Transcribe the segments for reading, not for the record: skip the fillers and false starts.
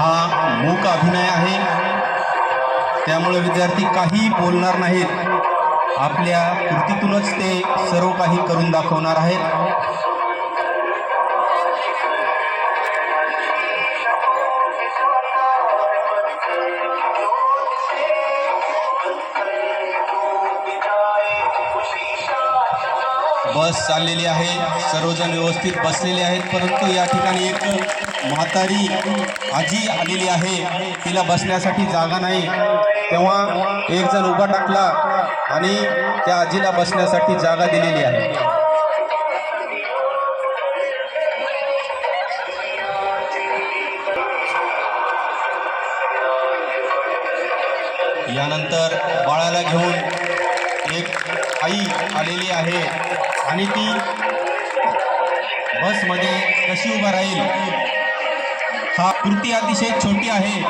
हा मूक अभिनय आहे, त्यामुळे विद्यार्थी काही बोलणार नाहीत। आपल्या कृतीतूनच ते सर्व काही करून दाखवणार आहेत। बस चाललेली आहे, सर्वजण व्यवस्थित बसलेले आहेत, परंतु या ठिकाणी एक म्हातारी आजी आलेली आहे, तिला बसण्यासाठी जागा नाही। तेव्हा एक जण उभा टाकला आणि त्या आजीला बसण्यासाठी जागा दिलेली आहे। यानंतर बाळाला घेऊन एक आई आलेली आहे आणि ती बसमध्ये कशी उभा राहील। हा कृती अतिशय छोटी आहे,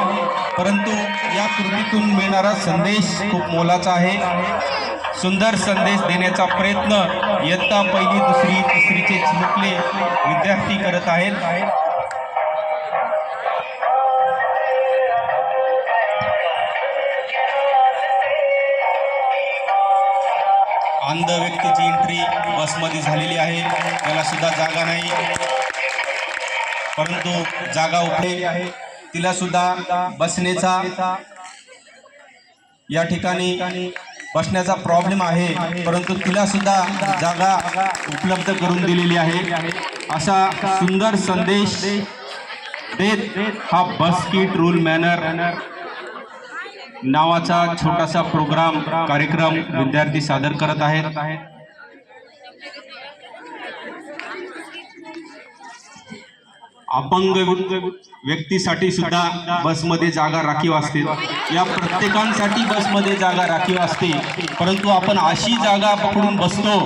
परंतु या कृतीतून मिळणारा संदेश खूप मोलाचा आहे। सुंदर संदेश देण्याचा प्रयत्न इयत्ता पहिली, दुसरी, तिसरीचे चिमुकले विद्यार्थी करत आहेत। अंध व्यक्तीची एंट्री बसमध्ये झालेली आहे, त्याला सुद्धा जागा नाही, परंतु जागा उपलब्ध आहे। तिला सुद्धा बसण्याचा या ठिकाणी बसण्याचा प्रॉब्लेम आहे, परंतु तिला सुद्धा जागा उपलब्ध करून दिलेली आहे। असा सुंदर संदेश देत हा बस किट रूल मॅनर नावाचा छोटासा कार्यक्रम विद्यार्थी सादर करत आहेत। अपंग व्यक्तीसाठी सुद्धा बसमध्ये जागा राखीव असते, या प्रत्येकांसाठी बसमध्ये जागा राखीव असते, परंतु आपण अशी जागा पकडून बसतो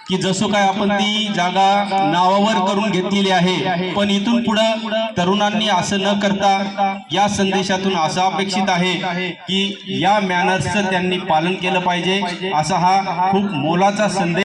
की जसं काय आपण ती जागा नावावर करून घेतलेली आहे। पण इथून पुढे तरुणांनी असं न करता या संदेशातून असं अपेक्षित आहे की या मॅनर्सचं त्यांनी पालन केलं पाहिजे। असा हा खूप मोलाचा संदेश